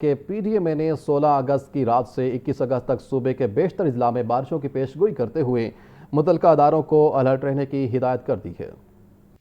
کہ پی D M اے نے 16 اگست کی رات سے 21 اگست تک صوبے کے بیشتر اضلاع میں بارشوں کی پیشگوئی کرتے ہوئے متعلقہ اداروں کو الرٹ رہنے کی ہدایت کر دی ہے۔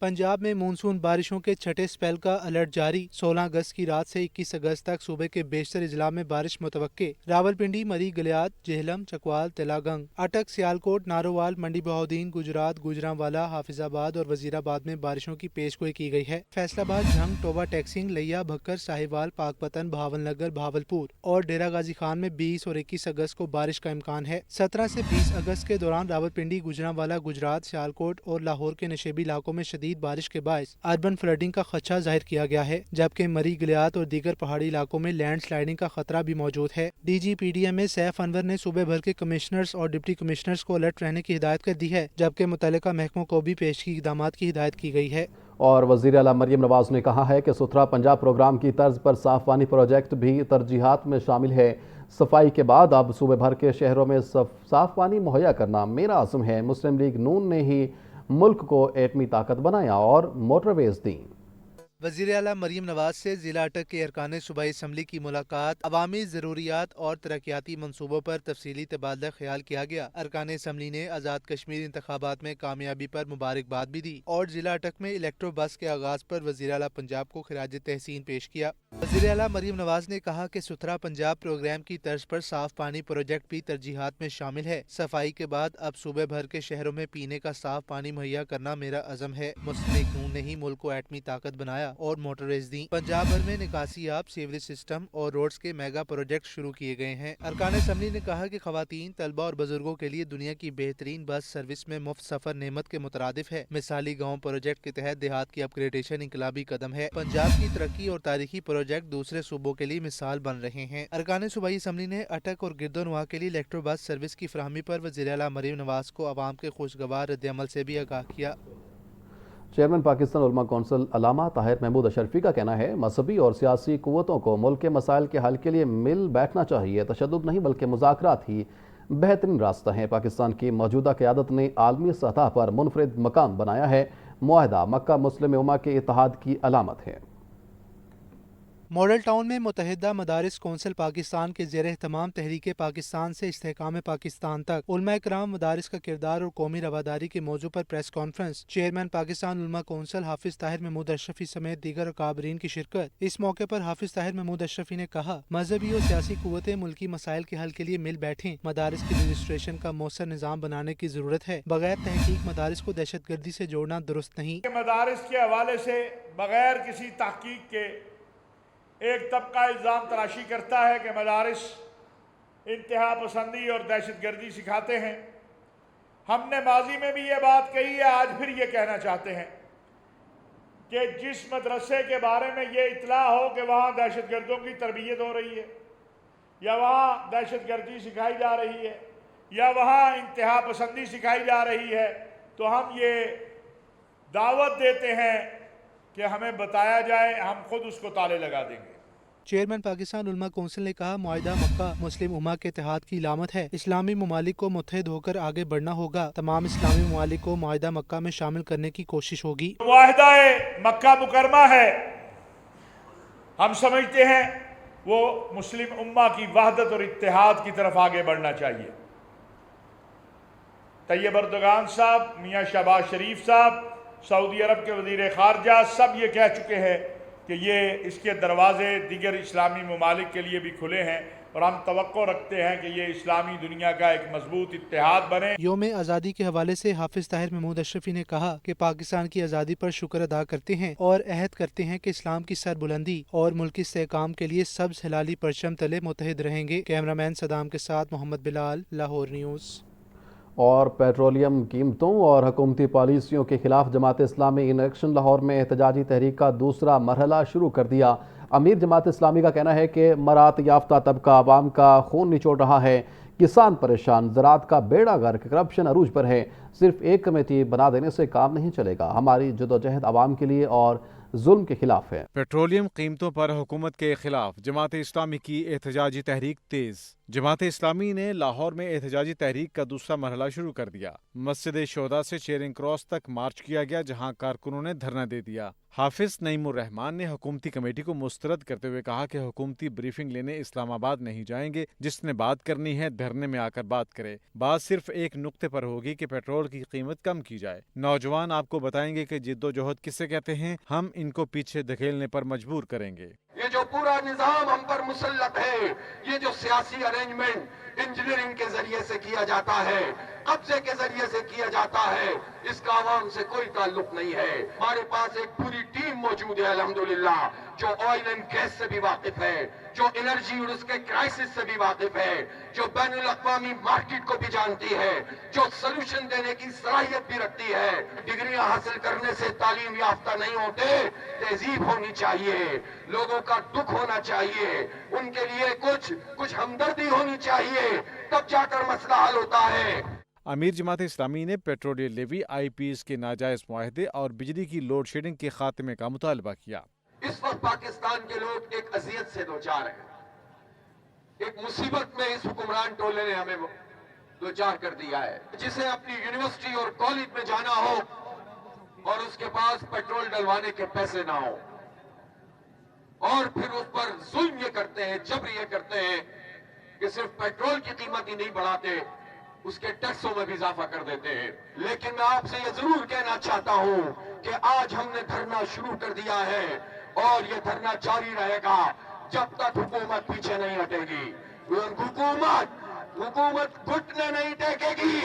پنجاب میں مونسون بارشوں کے چھٹے سپیل کا الرٹ جاری۔ 16 اگست کی رات سے 21 اگست تک صوبے کے بیشتر اضلاع میں بارش متوقع۔ راولپنڈی، مری، گلیات، جہلم، چکوال، تلا گنگ، اٹک، سیالکوٹ، نارووال، منڈی بہاؤدین، گجرات، گوجرانوالا، حافظ آباد اور وزیر آباد میں بارشوں کی پیشگوئی کی گئی ہے۔ فیصل آباد، جھنگ، ٹوبہ ٹیکسنگ، لیا، بھکر، ساہیوال، پاک پتن، بہاول نگر، بہاولپور اور ڈیرہ غازی خان میں 20 اور 21 اگست کو بارش کا امکان ہے۔ 17 سے 20 اگست کے دوران راولپنڈی، گوجرانوالا، گجرات، سیالکوٹ اور لاہور کے نشیبی علاقوں میں شدید بارش کے باعث اربن فلڈنگ کا خدشہ ظاہر کیا گیا ہے، جبکہ مری، گلیات اور دیگر پہاڑی علاقوں میں لینڈ سلائڈنگ کا خطرہ بھی موجود ہے۔ D G P D M A Saif Anwar نے صوبے بھر کے کمشنرز اور ڈپٹی کمشنرز کو الرٹ رہنے کی ہدایت کر دی ہے، جبکہ متعلقہ محکموں کو بھی پیشگی اقدامات کی ہدایت کی گئی ہے۔ اور وزیر اعلیٰ مریم نواز نے کہا ہے کہ ستھرا پنجاب پروگرام کی طرز پر صاف پانی پروجیکٹ بھی ترجیحات میں شامل ہے۔ صفائی کے بعد اب صوبے بھر کے شہروں میں صاف پانی مہیا کرنا میرا عزم ہے۔ مسلم لیگ نون نے ہی ملک کو ایٹمی طاقت بنایا اور موٹر ویز دیں۔ وزیر اعلیٰ مریم نواز سے ضلع اٹک کے ارکان صوبائی اسمبلی کی ملاقات، عوامی ضروریات اور ترقیاتی منصوبوں پر تفصیلی تبادلہ خیال کیا گیا۔ ارکان اسمبلی نے آزاد کشمیر انتخابات میں کامیابی پر مبارکباد بھی دی اور ضلع اٹک میں الیکٹرو بس کے آغاز پر وزیر اعلیٰ پنجاب کو خراج تحسین پیش کیا۔ وزیر اعلیٰ مریم نواز نے کہا کہ ستھرا پنجاب پروگرام کی طرز پر صاف پانی پروجیکٹ بھی ترجیحات میں شامل ہے۔ صفائی کے بعد اب صوبے بھر کے شہروں میں پینے کا صاف پانی مہیا کرنا میرا عزم ہے۔ مسلم لیگ نون نے ہی ملک کو ایٹمی طاقت بنایا اور موٹر ویز دیں۔ پنجاب بھر میں نکاسی آب، سیوریج سسٹم اور روڈز کے میگا پروجیکٹ شروع کیے گئے ہیں۔ ارکان اسمبلی نے کہا کہ خواتین، طلبہ اور بزرگوں کے لیے دنیا کی بہترین بس سروس میں مفت سفر نعمت کے مترادف ہے۔ مثالی گاؤں پروجیکٹ کے تحت دیہات کی اپ گریڈیشن انقلابی قدم ہے۔ پنجاب کی ترقی اور تاریخی پروجیکٹ دوسرے صوبوں کے لیے مثال بن رہے ہیں۔ ارکان صوبائی اسمبلی نے اٹک اور گردونواح کے لیے الیکٹرو بس سروس کی فراہمی پر وزیر اعلیٰ مریم نواز کو عوام کے خوشگوار رد عمل سے بھی آگاہ کیا۔ چیئرمین پاکستان علماء کونسل علامہ طاہر محمود اشرفی کا کہنا ہے مذہبی اور سیاسی قوتوں کو ملک کے مسائل کے حل کے لیے مل بیٹھنا چاہیے۔ تشدد نہیں بلکہ مذاکرات ہی بہترین راستہ ہیں۔ پاکستان کی موجودہ قیادت نے عالمی سطح پر منفرد مقام بنایا ہے۔ معاہدہ مکہ مسلم امہ کے اتحاد کی علامت ہے۔ ماڈل ٹاؤن میں متحدہ مدارس کونسل پاکستان کے زیر اہتمام تحریک پاکستان سے استحکام پاکستان تک علماء کرام مدارس کا کردار اور قومی رواداری کے موضوع پر پریس کانفرنس۔ چیئرمین پاکستان علماء کونسل حافظ طاہر محمود اشرفی سمیت دیگر اکابرین کی شرکت۔ اس موقع پر حافظ طاہر محمود اشرفی نے کہا مذہبی اور سیاسی قوتیں ملکی مسائل کے حل کے لیے مل بیٹھیں۔ مدارس کی رجسٹریشن کا مؤثر نظام بنانے کی ضرورت ہے۔ بغیر تحقیق مدارس کو دہشت گردی سے جوڑنا درست نہیں۔ مدارس کے حوالے سے بغیر کسی تحقیق کے ایک طبقہ الزام تراشی کرتا ہے کہ مدارس انتہا پسندی اور دہشت گردی سکھاتے ہیں۔ ہم نے ماضی میں بھی یہ بات کہی ہے، آج پھر یہ کہنا چاہتے ہیں کہ جس مدرسے کے بارے میں یہ اطلاع ہو کہ وہاں دہشت گردوں کی تربیت ہو رہی ہے یا وہاں دہشت گردی سکھائی جا رہی ہے یا وہاں انتہا پسندی سکھائی جا رہی ہے، تو ہم یہ دعوت دیتے ہیں کہ ہمیں بتایا جائے، ہم خود اس کو تالے لگا دیں گے۔ چیئرمین پاکستان علماء کونسل نے کہا معاہدہ مکہ مسلم امہ کے اتحاد کی علامت ہے۔ اسلامی ممالک کو متحد ہو کر آگے بڑھنا ہوگا۔ تمام اسلامی ممالک کو معاہدہ مکہ میں شامل کرنے کی کوشش ہوگی۔ معاہدہ مکہ مکرمہ ہے، ہم سمجھتے ہیں وہ مسلم امہ کی وحدت اور اتحاد کی طرف آگے بڑھنا چاہیے۔ طیب اردگان صاحب، میاں شہباز شریف صاحب، سعودی عرب کے وزیر خارجہ سب یہ کہہ چکے ہیں کہ یہ اس کے دروازے دیگر اسلامی ممالک کے لیے بھی کھلے ہیں اور ہم توقع رکھتے ہیں کہ یہ اسلامی دنیا کا ایک مضبوط اتحاد بنے۔ یوم آزادی کے حوالے سے حافظ طاہر محمود اشرفی نے کہا کہ پاکستان کی آزادی پر شکر ادا کرتے ہیں اور عہد کرتے ہیں کہ اسلام کی سربلندی اور ملکی استحکام کے لیے سبز ہلالی پرچم تلے متحد رہیں گے۔ کیمرہ مین صدام کے ساتھ محمد بلال، لاہور نیوز۔ اور پیٹرولیم قیمتوں اور حکومتی پالیسیوں کے خلاف جماعت اسلامی ان ایکشن لاہور میں احتجاجی تحریک کا دوسرا مرحلہ شروع کر دیا۔ امیر جماعت اسلامی کا کہنا ہے کہ مراعات یافتہ طبقہ عوام کا خون نچوڑ رہا ہے، کسان پریشان، زراعت کا بیڑا غرق، کرپشن عروج پر ہے۔ صرف ایک کمیٹی بنا دینے سے کام نہیں چلے گا، ہماری جدوجہد عوام کے لیے اور ظلم کے خلاف ہے۔ پیٹرولیم قیمتوں پر حکومت کے خلاف جماعت اسلامی کی احتجاجی تحریک تیز۔ جماعت اسلامی نے لاہور میں احتجاجی تحریک کا دوسرا مرحلہ شروع کر دیا۔ مسجد شہداء سے چیرنگ کراس تک مارچ کیا گیا، جہاں کارکنوں نے دھرنا دے دیا۔ حافظ نعیم الرحمان نے حکومتی کمیٹی کو مسترد کرتے ہوئے کہا کہ حکومتی بریفنگ لینے اسلام آباد نہیں جائیں گے، جس نے بات کرنی ہے دھرنے میں آ کر بات کرے۔ بات صرف ایک نقطے پر ہوگی کہ پیٹرول کی قیمت کم کی جائے۔ نوجوان آپ کو بتائیں گے کہ جد و جہد کسے کہتے ہیں، ہم ان کو پیچھے دھکیلنے پر مجبور کریں گے۔ یہ جو پورا نظام ہم پر مسلط ہے، یہ جو سیاسی ارینجمنٹ انجینئرنگ کے ذریعے سے کیا جاتا ہے، قبضے کے ذریعے سے کیا جاتا ہے، اس کا عوام سے کوئی تعلق نہیں ہے۔ ہمارے پاس ایک پوری ٹیم موجود ہے الحمدللہ، جو آئل اینڈ گیس سے بھی واقف ہے، جو انرجی اور اس کے کرائسس سے بھی واقف ہے، جو بین الاقوامی مارکیٹ کو بھی جانتی ہے، جو سلوشن دینے کی صلاحیت بھی رکھتی ہے۔ ڈگریاں حاصل کرنے سے تعلیم یافتہ نہیں ہوتے، تہذیب ہونی چاہیے، لوگوں کا دکھ ہونا چاہیے، ان کے لیے کچھ ہمدردی ہونی چاہیے، تب جا کر مسئلہ حل ہوتا ہے۔ امیر جماعت اسلامی نے پیٹرولیم لیوی، آئی پیز کے ناجائز معاہدے اور بجلی کی لوڈ شیڈنگ کے خاتمے کا مطالبہ کیا۔ اس وقت پاکستان کے لوگ ایک اذیت سے دوچار ہیں، ایک مصیبت میں اس حکمران ٹولے نے ہمیں دوچار کر دیا ہے، جسے اپنی یونیورسٹی اور کالج میں جانا ہو اور اس کے پاس پیٹرول ڈلوانے کے پیسے نہ ہو، اور پھر اس پر ظلم یہ کرتے ہیں، جبر یہ کرتے ہیں کہ صرف پیٹرول کی قیمت ہی نہیں بڑھاتے، اس کے ٹیکسوں میں بھی اضافہ کر دیتے ہیں۔ لیکن میں آپ سے یہ ضرور کہنا چاہتا ہوں کہ آج ہم نے دھرنا شروع کر دیا ہے اور یہ دھرنا جاری رہے گا جب تک حکومت پیچھے نہیں ہٹے گی۔ حکومت گھٹنے نہیں ٹیکے گی۔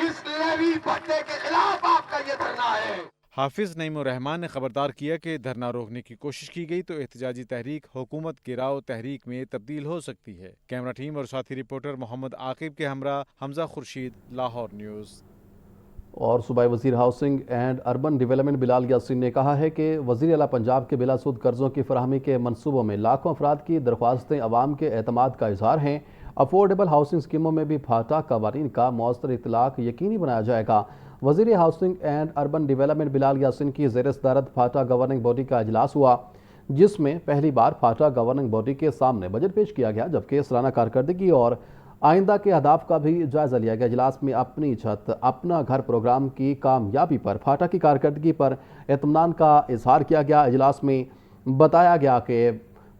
اس لیوی بھتے کے خلاف آپ کا یہ دھرنا ہے۔ حافظ نعیم الرحمان نے خبردار کیا کہ دھرنا روکنے کی کوشش کی گئی تو احتجاجی تحریک حکومت گراؤ تحریک میں تبدیل ہو سکتی ہے۔ کیمرہ ٹیم اور ساتھی رپورٹر محمد عاقب کے ہمراہ حمزہ خورشید، لاہور نیوز۔ اور صوبائی وزیر ہاؤسنگ اینڈ اربن ڈیولپمنٹ بلال یاسین نے کہا ہے کہ وزیر اعلیٰ پنجاب کے بلا سود قرضوں کی فراہمی کے منصوبوں میں لاکھوں افراد کی درخواستیں عوام کے اعتماد کا اظہار ہیں۔ افورڈیبل ہاؤسنگ اسکیموں میں بھی پھاٹا قوانین کا مؤثر اطلاق یقینی بنایا جائے گا۔ وزیر ہاؤسنگ اینڈ اربن ڈیولپمنٹ بلال یاسین کی زیر صدارت پھاٹا گورننگ باڈی کا اجلاس ہوا، جس میں پہلی بار پھاٹا گورننگ باڈی کے سامنے بجٹ پیش کیا گیا، جبکہ سالانہ کارکردگی اور آئندہ کے اہداف کا بھی جائزہ لیا گیا۔ اجلاس میں اپنی چھت اپنا گھر پروگرام کی کامیابی پر پھاٹا کی کارکردگی پر اطمینان کا اظہار کیا گیا۔ اجلاس میں بتایا گیا کہ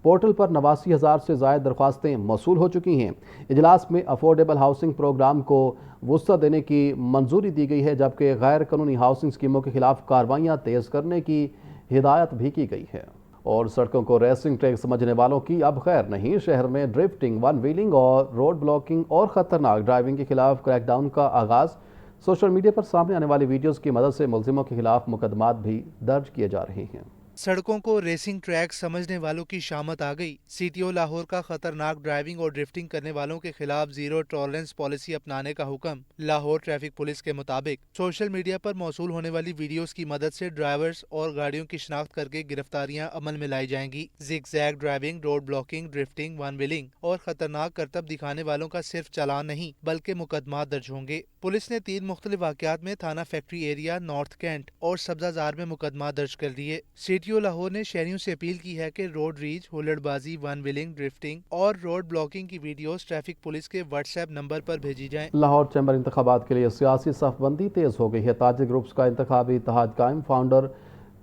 پورٹل پر 89,000 سے زائد درخواستیں موصول ہو چکی ہیں۔ اجلاس میں افورڈیبل ہاؤسنگ پروگرام کو وسعت دینے کی منظوری دی گئی ہے، جبکہ غیر قانونی ہاؤسنگ اسکیموں کے خلاف کارروائیاں تیز کرنے کی ہدایت بھی کی گئی ہے۔ اور سڑکوں کو ریسنگ ٹریک سمجھنے والوں کی اب خیر نہیں۔ شہر میں ڈرفٹنگ، ون ویلنگ اور روڈ بلاکنگ اور خطرناک ڈرائیونگ کے خلاف کریک ڈاؤن کا آغاز۔ سوشل میڈیا پر سامنے آنے والی ویڈیوز کی مدد سے ملزموں کے خلاف مقدمات بھی درج کیے جا رہے ہیں۔ سڑکوں کو ریسنگ ٹریک سمجھنے والوں کی شامت آ گئی۔ سی ٹی او لاہور کا خطرناک ڈرائیونگ اور ڈرفٹنگ کرنے والوں کے خلاف زیرو ٹالرنس پالیسی اپنانے کا حکم۔ لاہور ٹریفک پولیس کے مطابق سوشل میڈیا پر موصول ہونے والی ویڈیوز کی مدد سے ڈرائیورز اور گاڑیوں کی شناخت کر کے گرفتاریاں عمل میں لائی جائیں گی۔ Zig zag driving, road blocking, drifting, one wheeling اور خطرناک کرتب دکھانے والوں کا صرف چالان نہیں بلکہ مقدمات درج ہوں گے۔ پولیس نے 3 مختلف واقعات میں تھانہ فیکٹری ایریا، نارتھ کینٹ اور سبزہ زار میں مقدمات درج کر دیے۔ سی ٹی او لاہور نے شہریوں سے اپیل کی ہے کہ روڈ ریج، ہولڑ بازی، ون ویلنگ، ڈرفٹنگ اور روڈ بلاکنگ کی ویڈیوز ٹریفک پولیس کے واٹس ایپ نمبر پر بھیجی جائیں۔ لاہور چیمبر انتخابات کے لیے سیاسی صف بندی تیز ہو گئی ہے۔ تاجر گروپس کا انتخابی اتحاد قائم، فاؤنڈر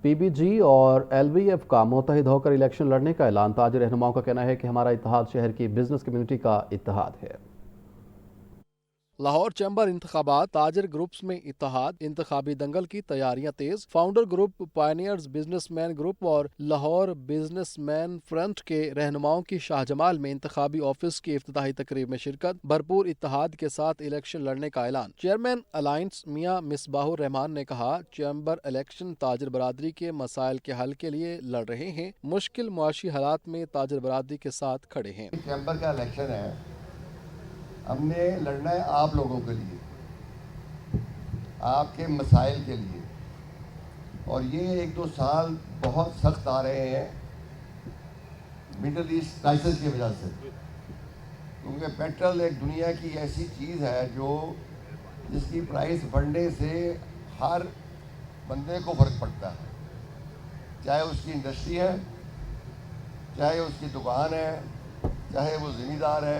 پی بی جی اور ایل وی ایف کا متحد ہو کر الیکشن لڑنے کا اعلان۔ تاجر رہنماؤں کا کہنا ہے کہ ہمارا اتحاد شہر کی بزنس کمیونٹی کا اتحاد ہے۔ لاہور چیمبر انتخابات، تاجر گروپس میں اتحاد، انتخابی دنگل کی تیاریاں تیز۔ Founder group, pioneers business man group اور لاہور بزنس مین فرنٹ کے رہنماؤں کی شاہ جمال میں انتخابی آفس کی افتتاحی تقریب میں شرکت، بھرپور اتحاد کے ساتھ الیکشن لڑنے کا اعلان۔ چیئرمین الائنس میاں مصباح الرحمان نے کہا، چیمبر الیکشن تاجر برادری کے مسائل کے حل کے لیے لڑ رہے ہیں، مشکل معاشی حالات میں تاجر برادری کے ساتھ کھڑے ہیں۔ چیمبر کا الیکشن ہے، ہم نے لڑنا ہے آپ لوگوں کے لیے، آپ کے مسائل کے لیے، اور یہ 1-2 سال بہت سخت آ رہے ہیں مڈل ایسٹ کرائسس کی وجہ سے، کیونکہ پیٹرول ایک دنیا کی ایسی چیز ہے جس کی پرائس بڑھنے سے ہر بندے کو فرق پڑتا ہے، چاہے اس کی انڈسٹری ہے، چاہے اس کی دکان ہے، چاہے وہ زمیندار ہے،